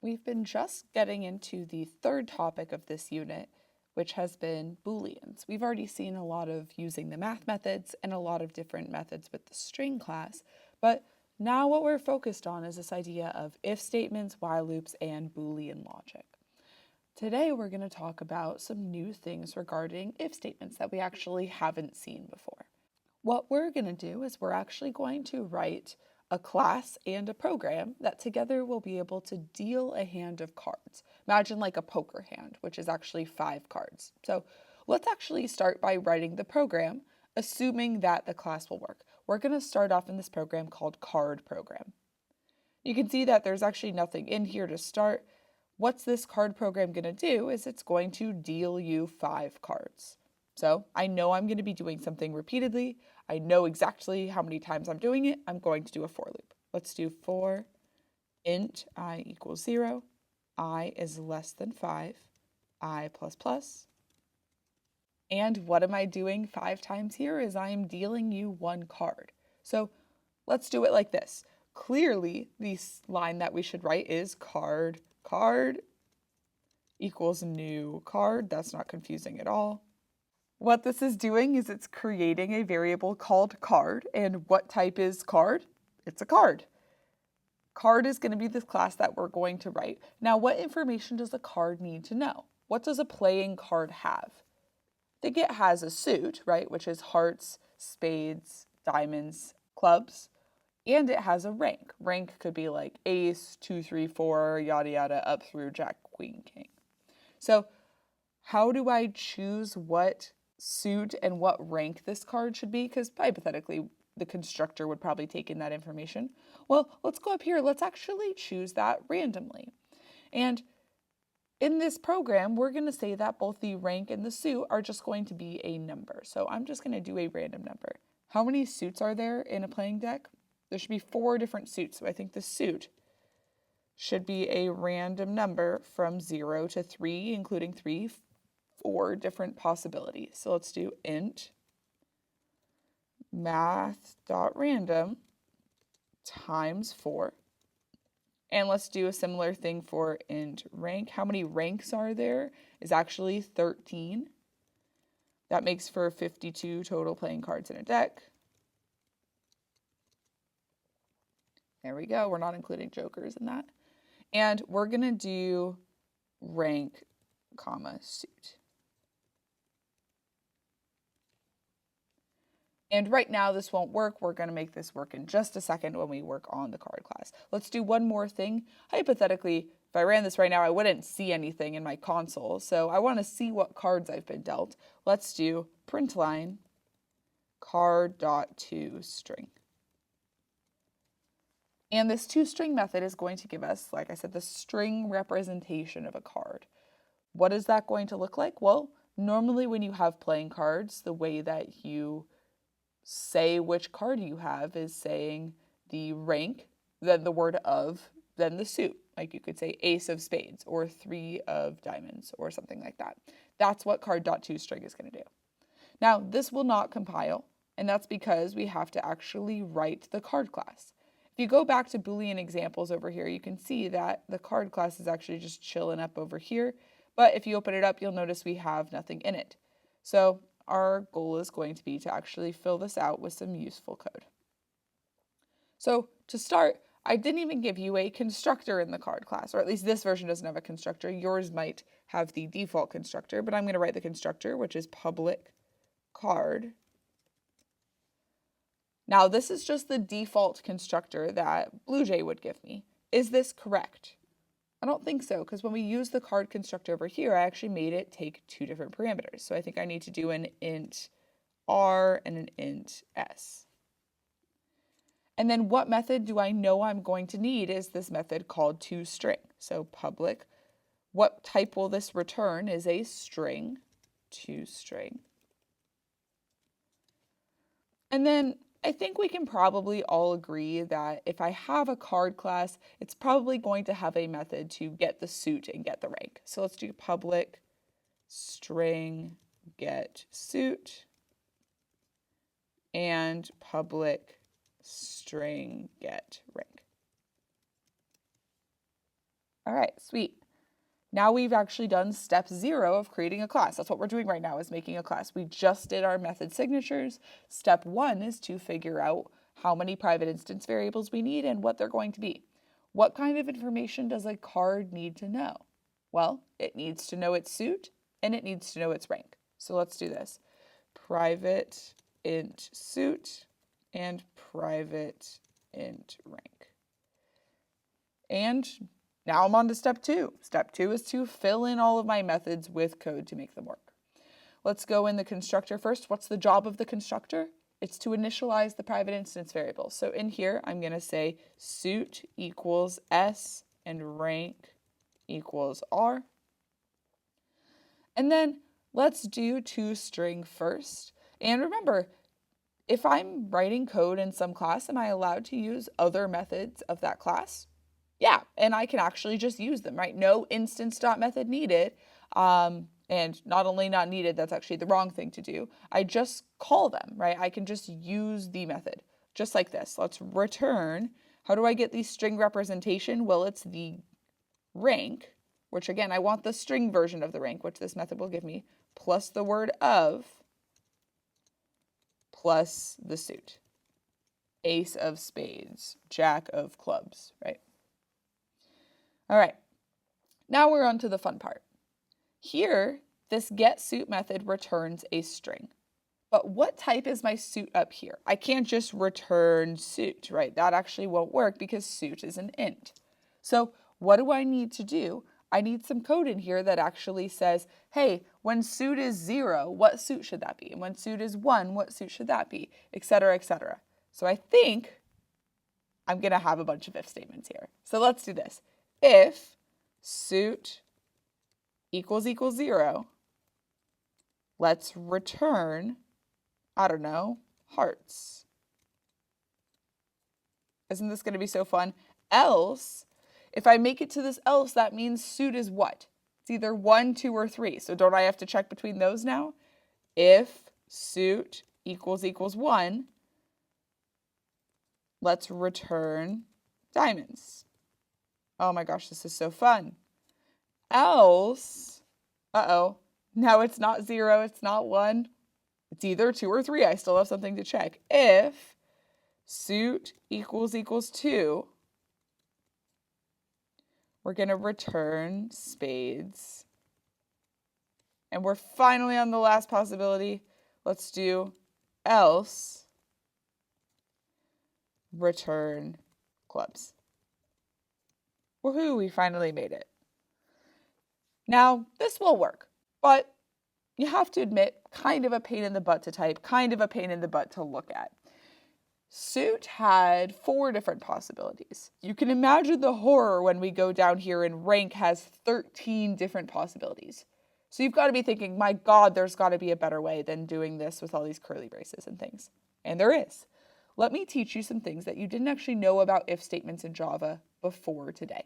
We've been just getting into the third topic of this unit, which has been Booleans. We've already seen a lot of using the math methods and a lot of different methods with the string class, but now what we're focused on is this idea of if statements, while loops, and Boolean logic. Today we're going to talk about some new things regarding if statements that we actually haven't seen before. What we're going to do is we're actually going to write a class and a program that together will be able to deal a hand of cards. Imagine like a poker hand, which is actually 5 cards. So let's actually start by writing the program, assuming that the class will work. We're going to start off in this program called CardProgram. You can see that there's actually nothing in here to start. What's this CardProgram going to do is it's going to deal you 5 cards. So I know I'm going to be doing something repeatedly. I know exactly how many times I'm doing it. I'm going to do a for loop. Let's do for int I equals 0, I is less than 5, I plus plus. And what am I doing 5 times here is I am dealing you 1 card. So let's do it like this. Clearly, the line that we should write is card equals new card. That's not confusing at all. What this is doing is it's creating a variable called card. And what type is card? It's a card. Card is going to be the class that we're going to write. Now, what information does a card need to know? What does a playing card have? I think it has a suit, right, which is hearts, spades, diamonds, clubs. And it has a rank. Rank could be like ace, 2, 3, 4, yada yada, up through jack, queen, king. So how do I choose what suit and what rank this card should be? Because hypothetically, the constructor would probably take in that information. Well, let's go up here. Let's actually choose that randomly. And in this program, we're going to say that both the rank and the suit are just going to be a number. So I'm just going to do a random number. How many suits are there in a playing deck? There should be 4 different suits. So I think the suit should be a random number from 0 to 3, including 4 different possibilities. So let's do int math.random times 4. And let's do a similar thing for int rank. How many ranks are there? Is actually 13. That makes for 52 total playing cards in a deck. There we go. We're not including jokers in that. And we're going to do rank, comma, suit. And right now this won't work. We're going to make this work in just a second when we work on the card class. Let's do one more thing. Hypothetically, if I ran this right now, I wouldn't see anything in my console. So I want to see what cards I've been dealt. Let's do println card.toString. And this toString method is going to give us, like I said, the string representation of a card. What is that going to look like? Well, normally when you have playing cards, the way that you say which card you have is saying the rank, then the word of, then the suit. Like you could say ace of spades or 3 of diamonds or something like that. That's what card.toString is going to do. Now, this will not compile, and that's because we have to actually write the card class. If you go back to Boolean examples over here, you can see that the card class is actually just chilling up over here. But if you open it up, you'll notice we have nothing in it. So our goal is going to be to actually fill this out with some useful code. So to start, I didn't even give you a constructor in the card class, or at least this version doesn't have a constructor. Yours might have the default constructor, but I'm going to write the constructor, which is public card. Now, this is just the default constructor that BlueJ would give me. Is this correct? I don't think so, because when we use the card constructor over here, I actually made it take 2 different parameters. So I think I need to do an int r and an int s. And then what method do I know I'm going to need is this method called toString. So public, what type will this return is a string, toString. And then I think we can probably all agree that if I have a card class, it's probably going to have a method to get the suit and get the rank. So let's do public string get suit and public string get rank. All right, sweet. Now we've actually done step 0 of creating a class. That's what we're doing right now, is making a class. We just did our method signatures. Step 1 is to figure out how many private instance variables we need and what they're going to be. What kind of information does a card need to know? Well, it needs to know its suit and it needs to know its rank. So let's do this. Private int suit and private int rank. And now I'm on to step 2. Step 2 is to fill in all of my methods with code to make them work. Let's go in the constructor first. What's the job of the constructor? It's to initialize the private instance variable. So in here, I'm going to say suit equals S and rank equals R. And then let's do toString first. And remember, if I'm writing code in some class, am I allowed to use other methods of that class? Yeah, and I can actually just use them, right? No instance.method needed. And not only not needed, that's actually the wrong thing to do. I just call them, right? I can just use the method, just like this. Let's return. How do I get the string representation? Well, it's the rank, which again, I want the string version of the rank, which this method will give me, plus the word of, plus the suit. Ace of spades, jack of clubs, right? All right, now we're on to the fun part. Here, this getSuit method returns a string. But what type is my suit up here? I can't just return suit, right? That actually won't work because suit is an int. So what do I need to do? I need some code in here that actually says, hey, when suit is 0, what suit should that be? And when suit is 1, what suit should that be? Etc., etc. So I think I'm going to have a bunch of if statements here. So let's do this. If suit equals 0, let's return, I don't know, hearts. Isn't this going to be so fun? Else, if I make it to this else, that means suit is what? It's either 1, 2, or 3. So don't I have to check between those now? If suit equals 1, let's return diamonds. Oh my gosh, this is so fun. Else, now it's not 0, it's not 1. It's either 2 or 3. I still have something to check. If suit equals 2, we're going to return spades. And we're finally on the last possibility. Let's do else return clubs. Woohoo, we finally made it. Now, this will work, but you have to admit, kind of a pain in the butt to type, kind of a pain in the butt to look at. Suit had 4 different possibilities. You can imagine the horror when we go down here and rank has 13 different possibilities. So you've got to be thinking, my God, there's got to be a better way than doing this with all these curly braces and things. And there is. Let me teach you some things that you didn't actually know about if statements in Java before today.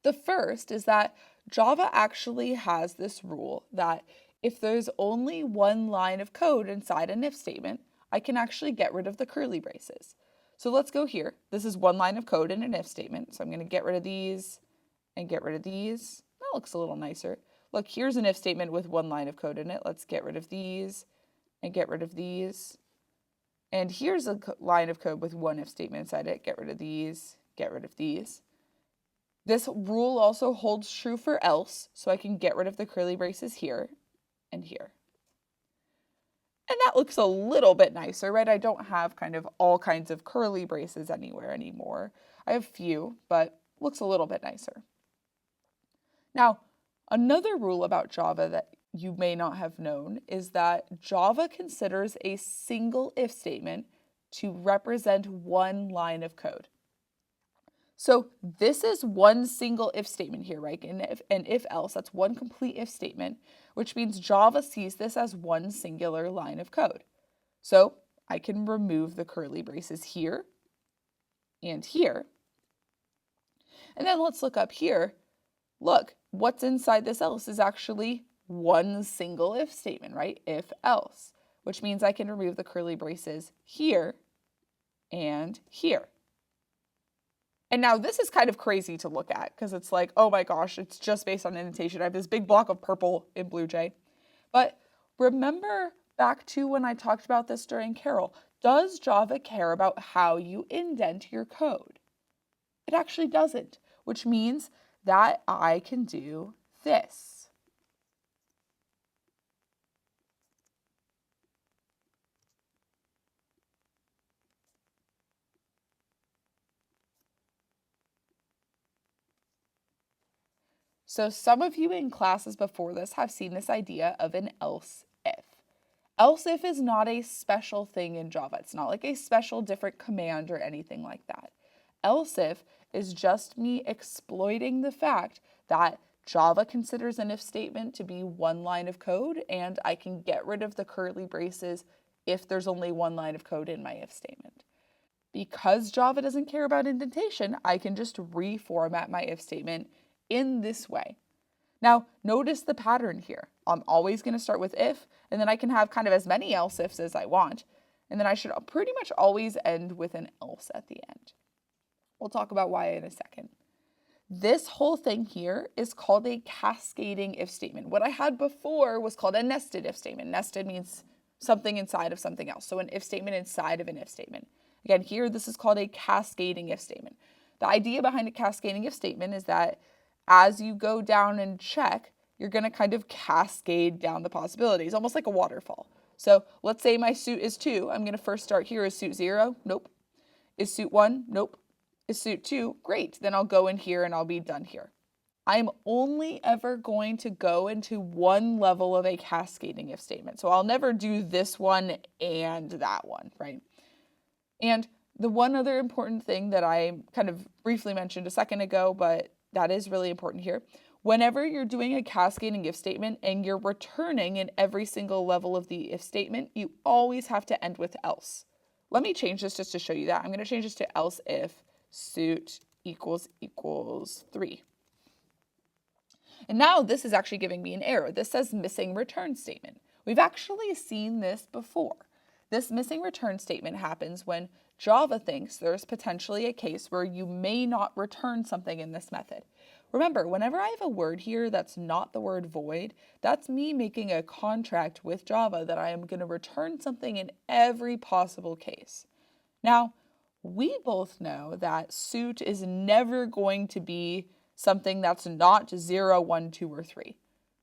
The first is that Java actually has this rule that if there's only one line of code inside an if statement, I can actually get rid of the curly braces. So let's go here. This is one line of code in an if statement. So I'm going to get rid of these and get rid of these. That looks a little nicer. Look, here's an if statement with one line of code in it. Let's get rid of these and get rid of these. And here's a line of code with one if statement inside it. Get rid of these, get rid of these. This rule also holds true for else, so I can get rid of the curly braces here and here. And that looks a little bit nicer, right? I don't have kind of all kinds of curly braces anywhere anymore. I have few, but looks a little bit nicer. Now, another rule about Java that you may not have known is that Java considers a single if statement to represent one line of code. So this is one single if statement here, right? And if else, that's one complete if statement, which means Java sees this as one singular line of code. So I can remove the curly braces here and here. And then let's look up here. Look, what's inside this else is actually one single if statement, right? If else, which means I can remove the curly braces here and here. And now this is kind of crazy to look at because it's like, oh my gosh, it's just based on indentation. I have this big block of purple in BlueJ. But remember back to when I talked about this during Carol, does Java care about how you indent your code? It actually doesn't, which means that I can do this. So some of you in classes before this have seen this idea of an else if. Else if is not a special thing in Java. It's not like a special different command or anything like that. Else if is just me exploiting the fact that Java considers an if statement to be one line of code, and I can get rid of the curly braces if there's only one line of code in my if statement. Because Java doesn't care about indentation, I can just reformat my if statement in this way. Now, notice the pattern here. I'm always going to start with if, and then I can have kind of as many else ifs as I want. And then I should pretty much always end with an else at the end. We'll talk about why in a second. This whole thing here is called a cascading if statement. What I had before was called a nested if statement. Nested means something inside of something else. So an if statement inside of an if statement. Again, here, this is called a cascading if statement. The idea behind a cascading if statement is that as you go down and check, you're going to kind of cascade down the possibilities, almost like a waterfall. So let's say my suit is 2. I'm going to first start here. Is suit 0? Nope. Is suit 1? Nope. Is suit 2? Great. Then I'll go in here and I'll be done here. I'm only ever going to go into one level of a cascading if statement. So I'll never do this one and that one, right? And the one other important thing that I kind of briefly mentioned a second ago, but that is really important here. Whenever you're doing a cascading if statement and you're returning in every single level of the if statement, you always have to end with else. Let me change this just to show you that. I'm going to change this to else if suit equals 3. And now this is actually giving me an error. This says missing return statement. We've actually seen this before. This missing return statement happens when Java thinks there's potentially a case where you may not return something in this method. Remember, whenever I have a word here that's not the word void, that's me making a contract with Java that I am going to return something in every possible case. Now, we both know that suit is never going to be something that's not 0, 1, 2, or 3.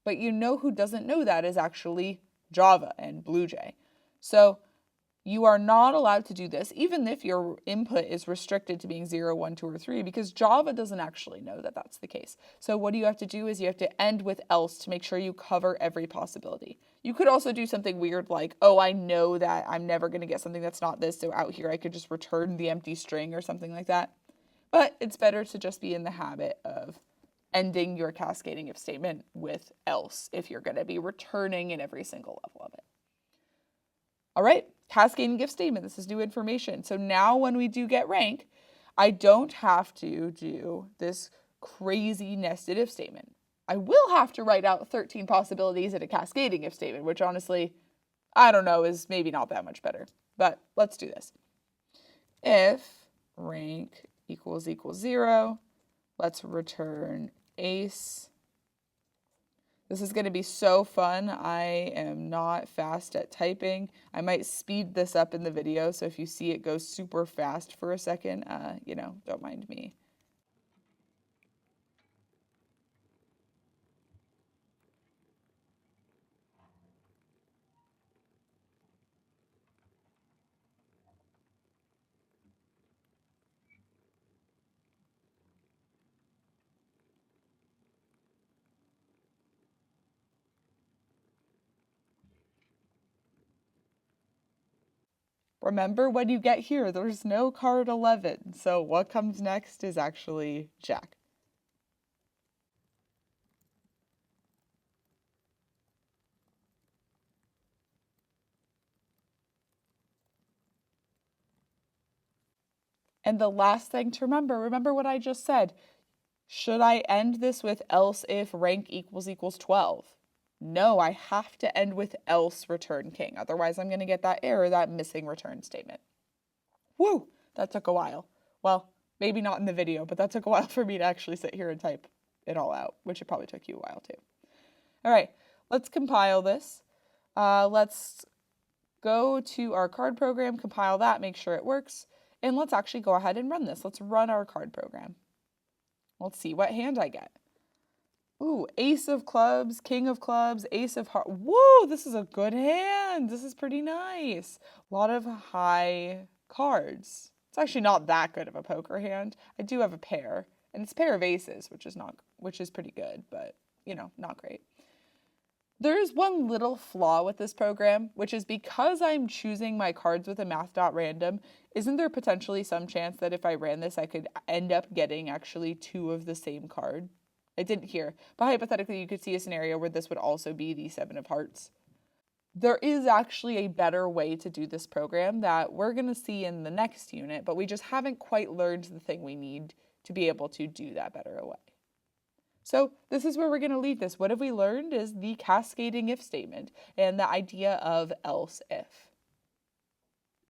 But you know who doesn't know that is actually Java and BlueJ. So you are not allowed to do this, even if your input is restricted to being 0, 1, 2, or 3, because Java doesn't actually know that that's the case. So what you have to do is you have to end with else to make sure you cover every possibility. You could also do something weird like, oh, I know that I'm never going to get something that's not this, so out here I could just return the empty string or something like that. But it's better to just be in the habit of ending your cascading if statement with else if you're going to be returning in every single level of it. All right, cascading if statement. This is new information. So now when we do get rank, I don't have to do this crazy nested if statement. I will have to write out 13 possibilities in a cascading if statement, which honestly, I don't know, is maybe not that much better. But let's do this. If rank equals 0, let's return ace. This is going to be so fun. I am not fast at typing. I might speed this up in the video, so if you see it go super fast for a second, don't mind me. Remember, when you get here, there's no card 11, so what comes next is actually Jack. And the last thing to remember what I just said. Should I end this with else if rank equals 12? No, I have to end with else return king. Otherwise, I'm going to get that error, that missing return statement. Woo, that took a while. Well, Maybe not in the video, but that took a while for me to actually sit here and type it all out, which it probably took you a while too. All right, let's compile this. Let's go to our card program, compile that, make sure it works, and let's actually go ahead and run this. Let's run our card program. Let's see what hand I get. Ooh, ace of clubs, king of clubs, ace of hearts. Whoa, this is a good hand. This is pretty nice. A lot of high cards. It's actually not that good of a poker hand. I do have a pair, and it's a pair of aces, which is pretty good, but not great. There is one little flaw with this program, which is because I'm choosing my cards with a math.random, isn't there potentially some chance that if I ran this, I could end up getting actually two of the same card? I didn't hear, but hypothetically, you could see a scenario where this would also be the 7 of hearts. There is actually a better way to do this program that we're going to see in the next unit, but we just haven't quite learned the thing we need to be able to do that better way. So this is where we're going to leave this. What have we learned is the cascading if statement and the idea of else if.